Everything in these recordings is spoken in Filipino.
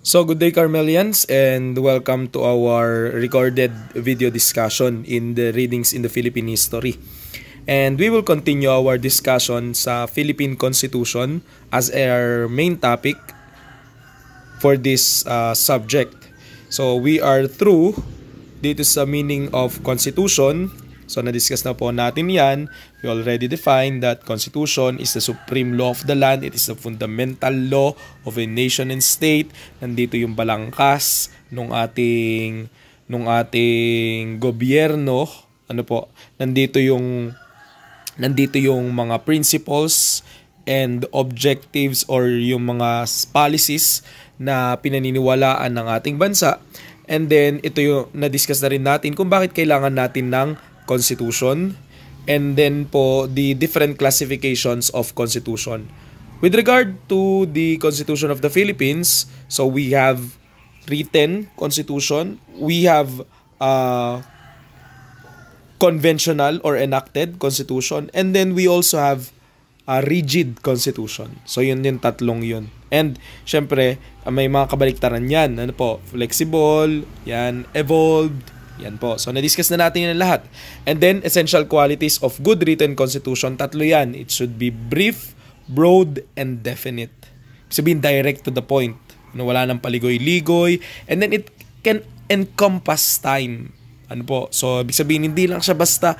So good day Carmelians and welcome to our recorded video discussion in the readings in the Philippine history. And we will continue our discussion sa Philippine Constitution as our main topic for this subject. So we are through dito sa meaning of Constitution. So na-discuss na po natin yan. We already defined that Constitution is the supreme law of the land. It is the fundamental law of a nation and state. Nandito yung balangkas nung ating gobyerno. Nandito yung mga principles and objectives or yung mga policies na pinaniniwalaan ng ating bansa. And then ito yung na-discuss na rin natin kung bakit kailangan natin ng Constitution, and then po the different classifications of Constitution. With regard to the Constitution of the Philippines, so we have written Constitution, we have conventional or enacted Constitution, and then we also have a rigid Constitution. So yun yung tatlong yun. And syempre, may mga kabaliktaran yan. Flexible, yan, evolved, yan po. So, na-discuss na natin yan lahat. And then, essential qualities of good written constitution. Tatlo yan. It should be brief, broad, and definite. Sabihin, direct to the point. Wala nang paligoy-ligoy. And then, it can encompass time. So, ibig sabihin, hindi lang siya basta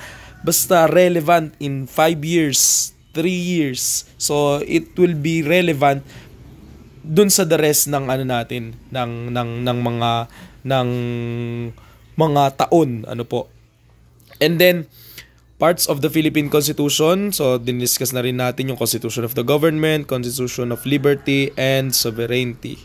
relevant in 5 years, 3 years. So, it will be relevant dun sa the rest ng mga taon, And then, parts of the Philippine Constitution. So, diniscuss na rin natin yung Constitution of the Government, Constitution of Liberty, and Sovereignty.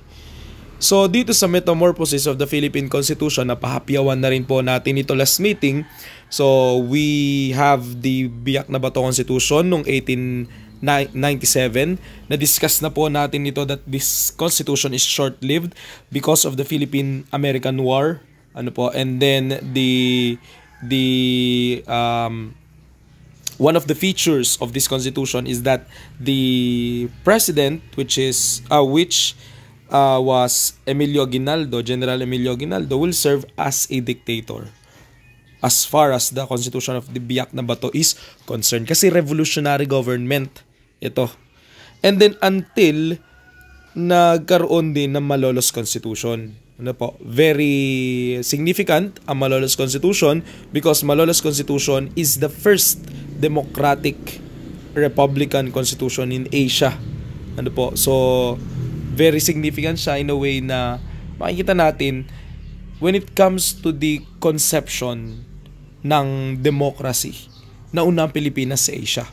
So, dito sa metamorphosis of the Philippine Constitution, napahapyawan na rin po natin ito last meeting. So, we have the Biak na Bato Constitution noong 1897. Na-discuss na po natin ito that this Constitution is short-lived because of the Philippine-American War. And then one of the features of this constitution is that the president, which was Emilio Aguinaldo, General Emilio Aguinaldo, will serve as a dictator as far as the constitution of the Biak na Bato is concerned, kasi revolutionary government ito. And then until nagkaroon din ng Malolos Constitution. Very significant ang Malolos Constitution because Malolos Constitution is the first democratic republican constitution in Asia. So very significant siya in a way na makikita natin when it comes to the conception ng democracy na unang Pilipinas sa Asia.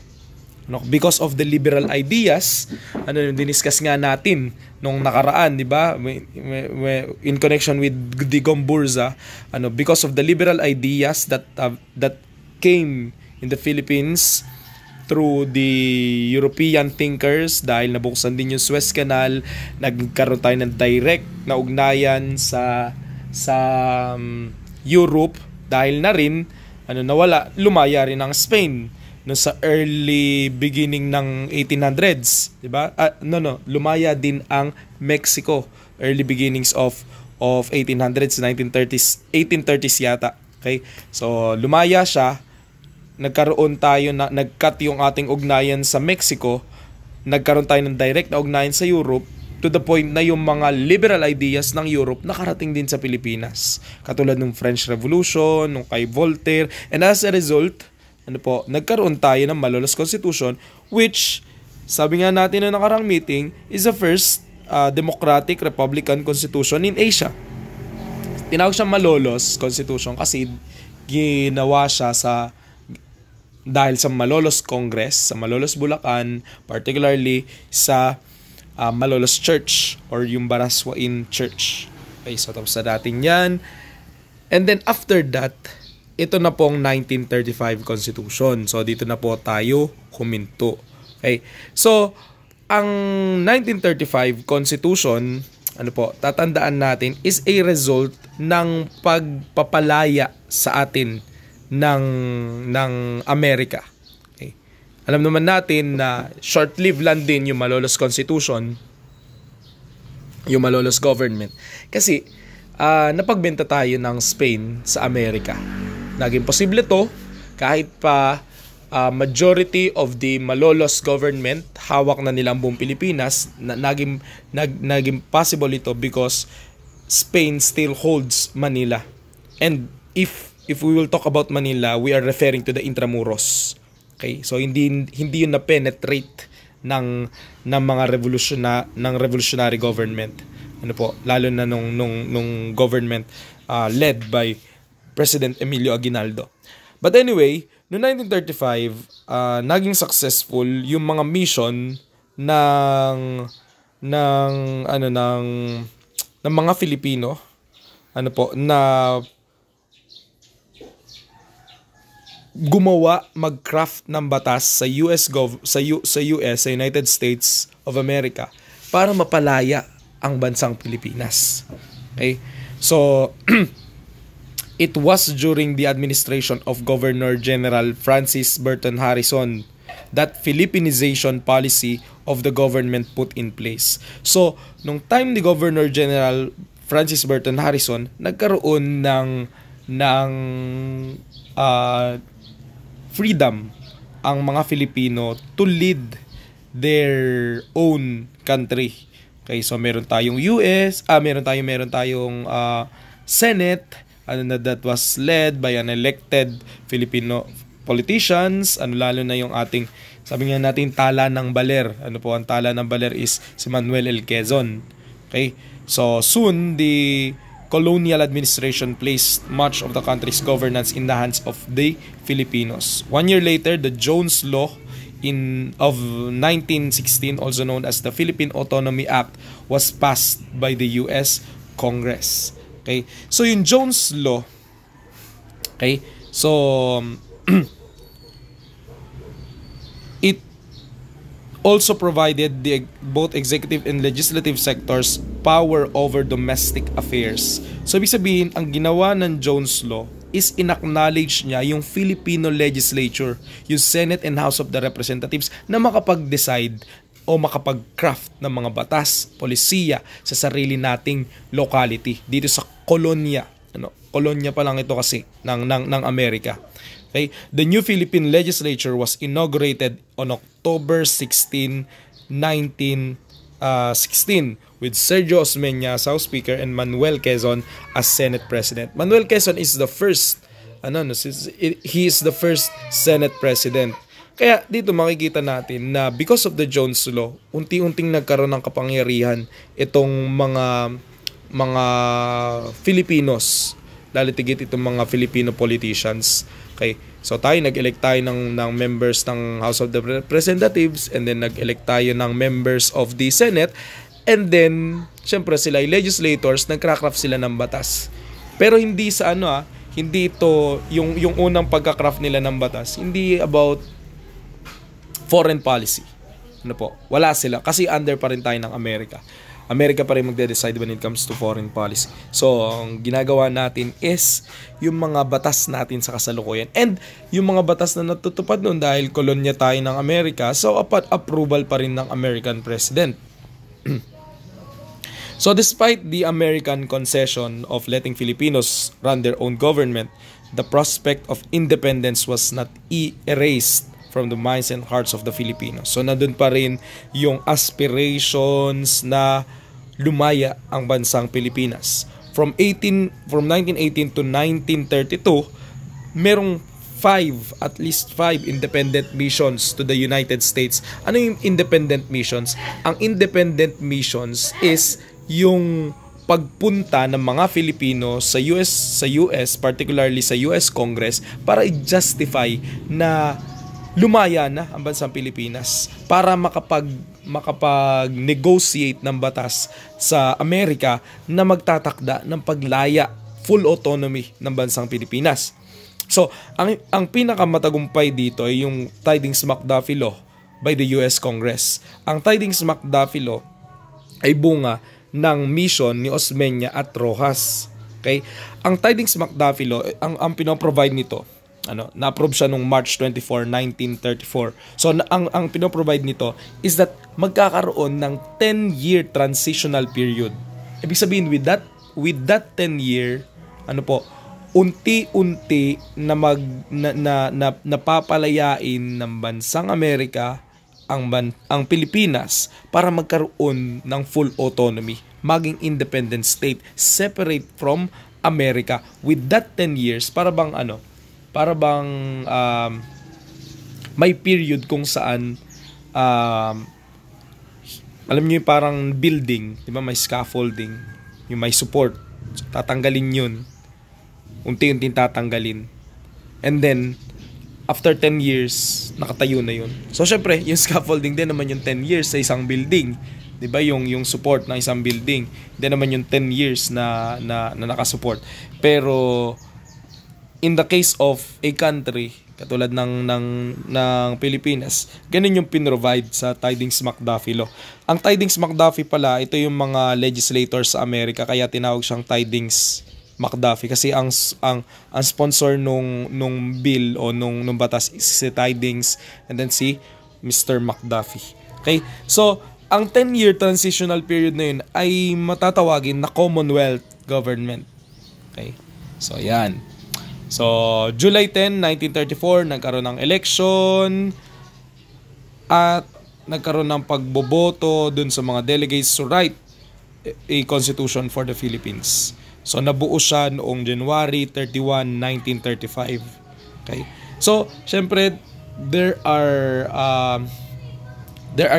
Because of the liberal ideas, diniscuss nga natin nung nakaraan, di ba? In connection with Digong Burza, because of the liberal ideas that came in the Philippines through the European thinkers, dahil nabuksan din yung Suez Canal, nagkaroon tayo ng direct na ugnayan sa Europe, dahil na rin nawala, lumaya rin ang Spain sa early beginning ng 1800s, di ba? Lumaya din ang Mexico, early beginnings of 1800s, 1830s yata. Okay? So lumaya siya, nagkaroon tayo na nag-cut yung ating ugnayan sa Mexico, nagkaroon tayo ng direct na ugnayan sa Europe, to the point na yung mga liberal ideas ng Europe nakarating din sa Pilipinas. Katulad ng French Revolution, nung kay Voltaire, and as a result, nagkaroon tayo ng Malolos Constitution, which, sabi nga natin na nakarang meeting, is the first democratic republican constitution in Asia. Tinawag siyang Malolos Constitution kasi ginawa siya dahil sa Malolos Congress, sa Malolos Bulacan, particularly sa Malolos Church or yung Baraswain Church. Okay, so tapos na natin yan. And then after that, ito na pong 1935 Constitution. So, dito na po tayo huminto. Okay. So, ang 1935 Constitution, tatandaan natin, is a result ng pagpapalaya sa atin ng Amerika. Okay. Alam naman natin na short-lived lang din yung Malolos Constitution. yung Malolos government. Kasi napagbenta tayo ng Spain sa Amerika. Naging posible to kahit pa majority of the Malolos government hawak na nila ang buong Pilipinas. Naging possible ito because Spain still holds Manila. And if we will talk about Manila, we are referring to the Intramuros. Okay? So hindi yun na penetrate ng mga revolutionary government. Ano po, lalo na nung government led by President Emilio Aguinaldo. But anyway, noong 1935, naging successful yung mga mission ng mga Filipino, na gumawa, mag-craft ng batas sa sa United States of America para mapalaya ang bansang Pilipinas. Okay? So it was during the administration of Governor General Francis Burton Harrison that Philippinization policy of the government put in place. So nung time ni Governor General Francis Burton Harrison, nagkaroon ng freedom ang mga Filipino to lead their own country. Okay, so meron tayong meron tayong Senate, that was led by an elected Filipino politicians, lalo na yung ating, sabi nga natin, tala ng baler. Ang tala ng baler is si Manuel L. Quezon. Okay, so soon the colonial administration placed much of the country's governance in the hands of the Filipinos. 1 year later, the Jones Law of 1916, also known as the Philippine Autonomy Act, was passed by the U.S. Congress. Okay? So yung Jones Law, okay? So it also provided both executive and legislative sectors power over domestic affairs. So ibig sabihin, ang ginawa ng Jones Law is inacknowledge niya yung Filipino legislature, yung Senate and House of the Representatives, na makapag-decide o makapag-craft ng mga batas, polisiya sa sarili nating locality dito sa kolonya. Kolonya pa lang ito kasi ng Amerika. Okay? The new Philippine legislature was inaugurated on October 16, 1916 with Sergio Osmeña as House Speaker and Manuel Quezon as Senate President. Manuel Quezon is the first he is the first Senate President. Kaya dito makikita natin na because of the Jones Law, unti-unting nagkaroon ng kapangyarihan itong mga Filipinos, lalo tigit itong mga Filipino politicians. Okay, so nag-elect tayo ng members ng House of the Representatives, and then nag-elect tayo ng members of the Senate, and then syempre sila ay legislators, nag-craft sila ng batas. Pero hindi sa hindi ito yung unang pagka-craft nila ng batas, hindi about foreign policy. Wala sila kasi under pa rin tayo ng Amerika. Amerika pa rin magde-decide when it comes to foreign policy. So, ang ginagawa natin is yung mga batas natin sa kasalukuyan. And yung mga batas na natutupad noon dahil kolonya tayo ng Amerika, so approval pa rin ng American President. So, despite the American concession of letting Filipinos run their own government, the prospect of independence was not erased from the minds and hearts of the Filipinos. So nandun pa rin yung aspirations na lumaya ang bansang Pilipinas. From 1918 to 1932, merong at least five independent missions to the United States. Ano yung independent missions? Ang independent missions is yung pagpunta ng mga Filipino sa US, particularly sa US Congress, para i-justify na lumaya na ang bansang Pilipinas para makapag-negotiate ng batas sa Amerika na magtatakda ng paglaya, full autonomy ng bansang Pilipinas. So, ang pinakamatagumpay dito ay yung Tidings-McDuffie Law by the US Congress. Ang Tidings-McDuffie Law ay bunga ng mission ni Osmeña at Rojas. Okay? Ang Tidings-McDuffie Law, ang pinoprovide nito na-approve siya nung March 24, 1934. So ang pinoprovide nito is that magkakaroon ng 10-year transitional period. Ibig sabihin with that 10-year unti-unti na napapalayain ng bansang Amerika ang Pilipinas para magkaroon ng full autonomy, maging independent state, separate from America. With that 10 years, para bang may period kung saan alam niyo yung parang building, 'di ba, may scaffolding, yung may support. So, tatanggalin 'yun. Unti-unti tatanggalin. And then after 10 years, nakatayo na 'yun. So syempre, yung scaffolding din naman yung 10 years sa isang building. 'Di ba, yung support ng isang building, din naman yung 10 years na nakasupport. Pero in the case of a country katulad ng Pilipinas, ganun yung pinrovide sa Tidings-McDuffie Law. Ang Tidings-McDuffie pala, ito yung mga legislators sa Amerika, kaya tinawag siyang Tidings-McDuffie kasi ang sponsor nung bill o nung batas is si Tidings and then si Mr. McDuffie. Okay? So, ang 10-year transitional period na yun ay matatawagin na Commonwealth government. Okay? So, yan. So, July 10, 1934, nagkaroon ng election at nagkaroon ng pagboboto dun sa mga delegates to write a constitution for the Philippines. So, nabuo siya noong January 31, 1935. Okay? So, syempre, there are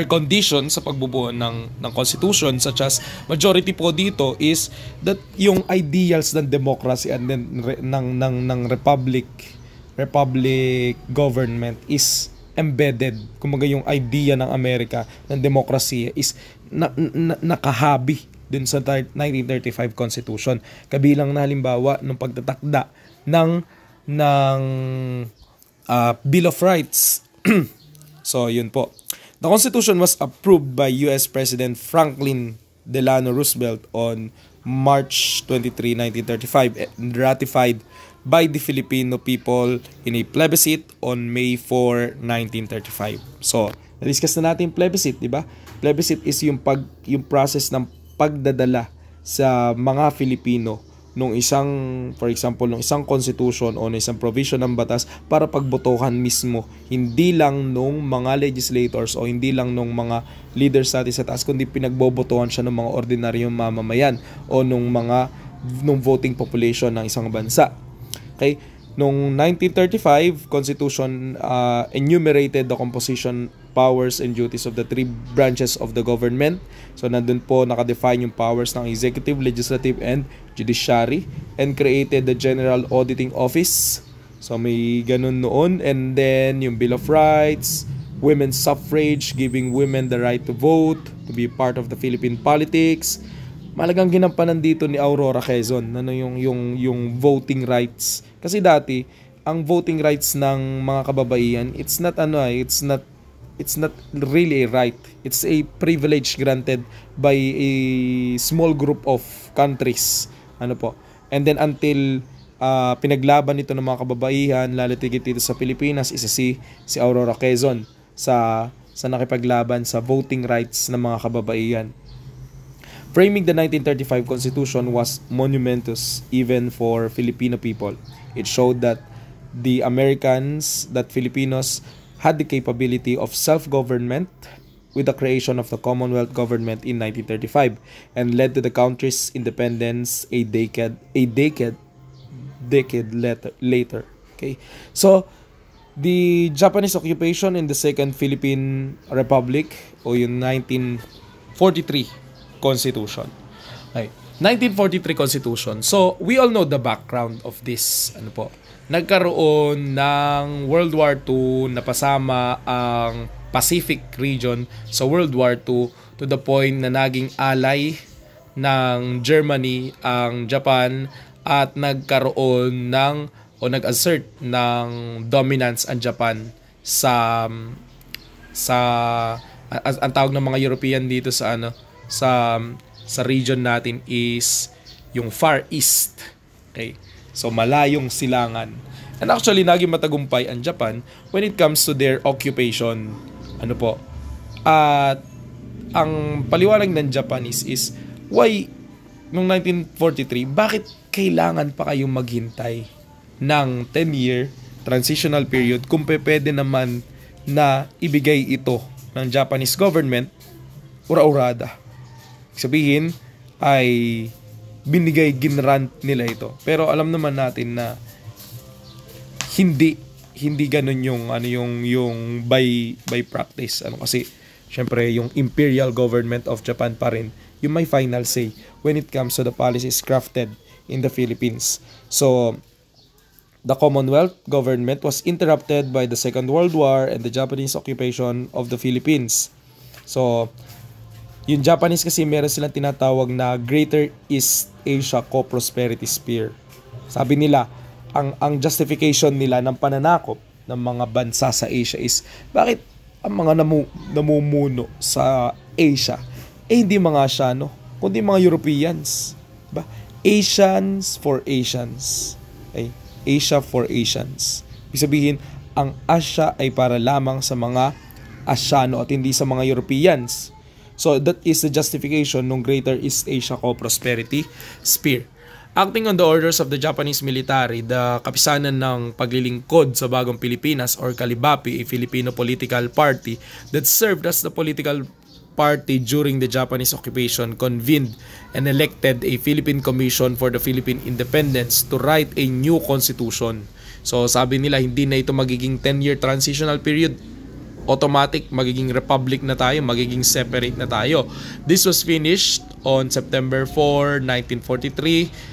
conditions sa pagbubuo ng constitution, such as majority po dito is that yung ideals ng democracy and then ng republic government is embedded. Kumaga yung idea ng Amerika ng demokrasiya is nakahabi dun sa 1935 Constitution. Kabilang na halimbawa ng pagtatakda ng Bill of Rights. So, yun po. The Constitution was approved by U.S. President Franklin Delano Roosevelt on March 23, 1935 and ratified by the Filipino people in a plebiscite on May 4, 1935. So, na-discuss na natin yung plebiscite, di ba? Plebiscite is yung process ng pagdadala sa mga Filipino nung for example, nung isang constitution o nung isang provision ng batas para pagbotohan mismo. Hindi lang nung mga legislators o hindi lang nung mga leaders natin sa taas, kundi pinagbobotohan siya ng mga ordinaryong mamamayan o nung voting population ng isang bansa. Okay? Noong 1935, Constitution enumerated the composition, powers, and duties of the three branches of the government. So, nandun po nakadefine yung powers ng executive, legislative, and judiciary, and created the General Auditing Office. So, may ganun noon. And then, yung Bill of Rights, women's suffrage, giving women the right to vote, to be part of the Philippine politics. Malagang ginampanan dito ni Aurora Quezon, yung voting rights. Kasi dati, ang voting rights ng mga kababaihan, it's not really a right. It's a privilege granted by a small group of countries. And then until pinaglaban nito ng mga kababaihan, lalo tigit dito sa Pilipinas, isa si Aurora Quezon sa nakipaglaban sa voting rights ng mga kababaihan. Framing the 1935 Constitution was monumentous even for Filipino people. It showed that Filipinos had the capability of self-government with the creation of the Commonwealth government in 1935 and led to the country's independence a decade later. Okay? So, the Japanese occupation in the Second Philippine Republic o yung 1943 Constitution. Okay. 1943 Constitution. So, we all know the background of this. Nagkaroon ng World War II, napasama ang Pacific region sa World War II to the point na naging ally ng Germany ang Japan at nagkaroon nag-assert ng dominance ang Japan ang tawag ng mga European dito sa region natin is yung Far East. Okay? So, malayong silangan. And actually, naging matagumpay ang Japan when it comes to their occupation. Ano po? At ang paliwanag ng Japanese is why noong 1943, bakit kailangan pa kayong maghintay ng 10-year transitional period kung pwede naman na ibigay ito ng Japanese government ura-urada. Sabihin ay binigay, ginrant nila ito. Pero alam naman natin na hindi ganun yung by practice. Kasi syempre yung imperial government of Japan pa rin yung may final say when it comes to the policies crafted in the Philippines. So the Commonwealth government was interrupted by the Second World War and the Japanese occupation of the Philippines. So yung Japanese kasi meron silang tinatawag na Greater East Asia Co-Prosperity Sphere. Sabi nila, ang justification nila ng pananakop ng mga bansa sa Asia is bakit ang mga namumuno sa Asia hindi mga Asiano, kundi mga Europeans. Diba? Asians for Asians. Okay? Asia for Asians. Ibig sabihin, ang Asia ay para lamang sa mga Asiano at hindi sa mga Europeans. So that is the justification ng Greater East Asia Co-Prosperity Sphere. Acting on the orders of the Japanese military, the kapisanan ng paglilingkod sa Bagong Pilipinas or Kalibapi, a Filipino political party that served as the political party during the Japanese occupation, convened and elected a Philippine Commission for the Philippine Independence to write a new constitution. So sabi nila hindi na ito magiging 10-year transitional period. Automatic, magiging republic na tayo, magiging separate na tayo. This was finished on September 4, 1943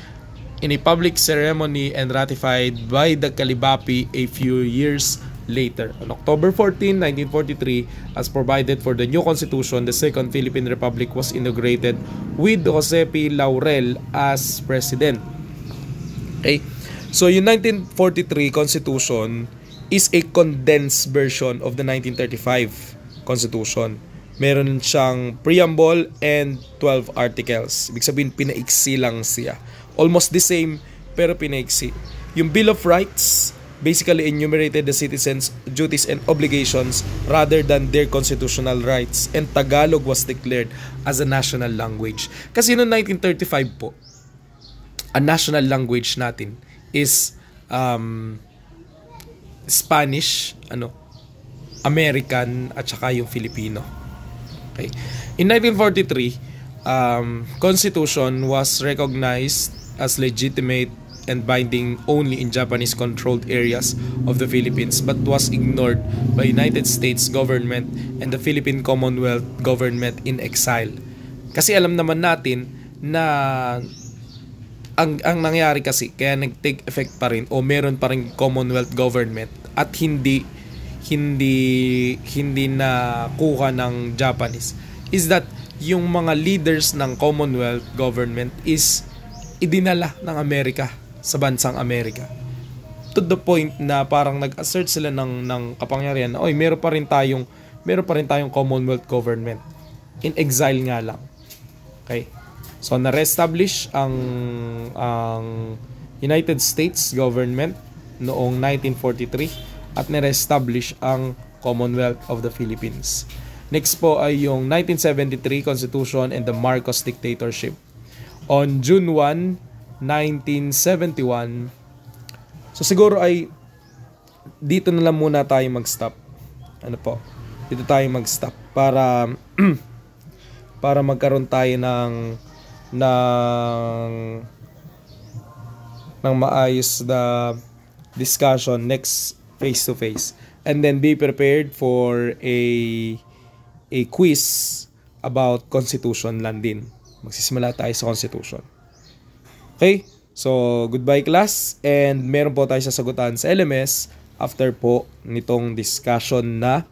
in a public ceremony and ratified by the Kalibapi a few years later. On October 14, 1943, as provided for the new constitution, the Second Philippine Republic was inaugurated with Jose P. Laurel as president. Okay? So, yung 1943 constitution is a condensed version of the 1935 constitution. Meron siyang preamble and 12 articles. Ibig sabihin, pinaiksi lang siya. Almost the same, pero pinaiksi. Yung Bill of Rights basically enumerated the citizens' duties and obligations rather than their constitutional rights, and Tagalog was declared as a national language. Kasi noong 1935 po, ang national language natin is Spanish, American, at saka yung Filipino. Okay. In 1943, Constitution was recognized as legitimate and binding only in Japanese-controlled areas of the Philippines, but was ignored by United States government and the Philippine Commonwealth government in exile. Kasi alam naman natin na ang nangyari kasi, kaya nag-take effect pa rin o meron pa rin Commonwealth government at hindi na kuha ng Japanese, is that yung mga leaders ng Commonwealth government is idinala ng Amerika sa bansang Amerika. To the point na parang nag-assert sila ng kapangyarihan na, oy, meron pa rin tayong Commonwealth government. In exile nga lang. Okay? So, na-reestablish ang United States government noong 1943 at na-reestablish ang Commonwealth of the Philippines. Next po ay yung 1973 Constitution and the Marcos Dictatorship. On June 1, 1971. So siguro ay dito na lang muna tayo mag-stop. Dito tayo mag-stop para para magkaroon tayo ng maayos na discussion next face to face. And then be prepared for a quiz about Constitution lang din. Magsisimula tayo sa Constitution. Okay? So, goodbye class, and meron po tayo sasagutan sa LMS after po nitong discussion na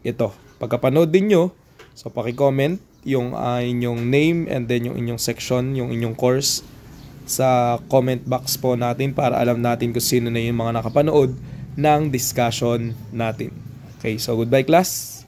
ito. Pagkapanood din nyo, so paki-comment yung inyong name and then yung inyong section, yung inyong course sa comment box po natin para alam natin kung sino na yung mga nakapanood ng discussion natin. Okay, so goodbye class.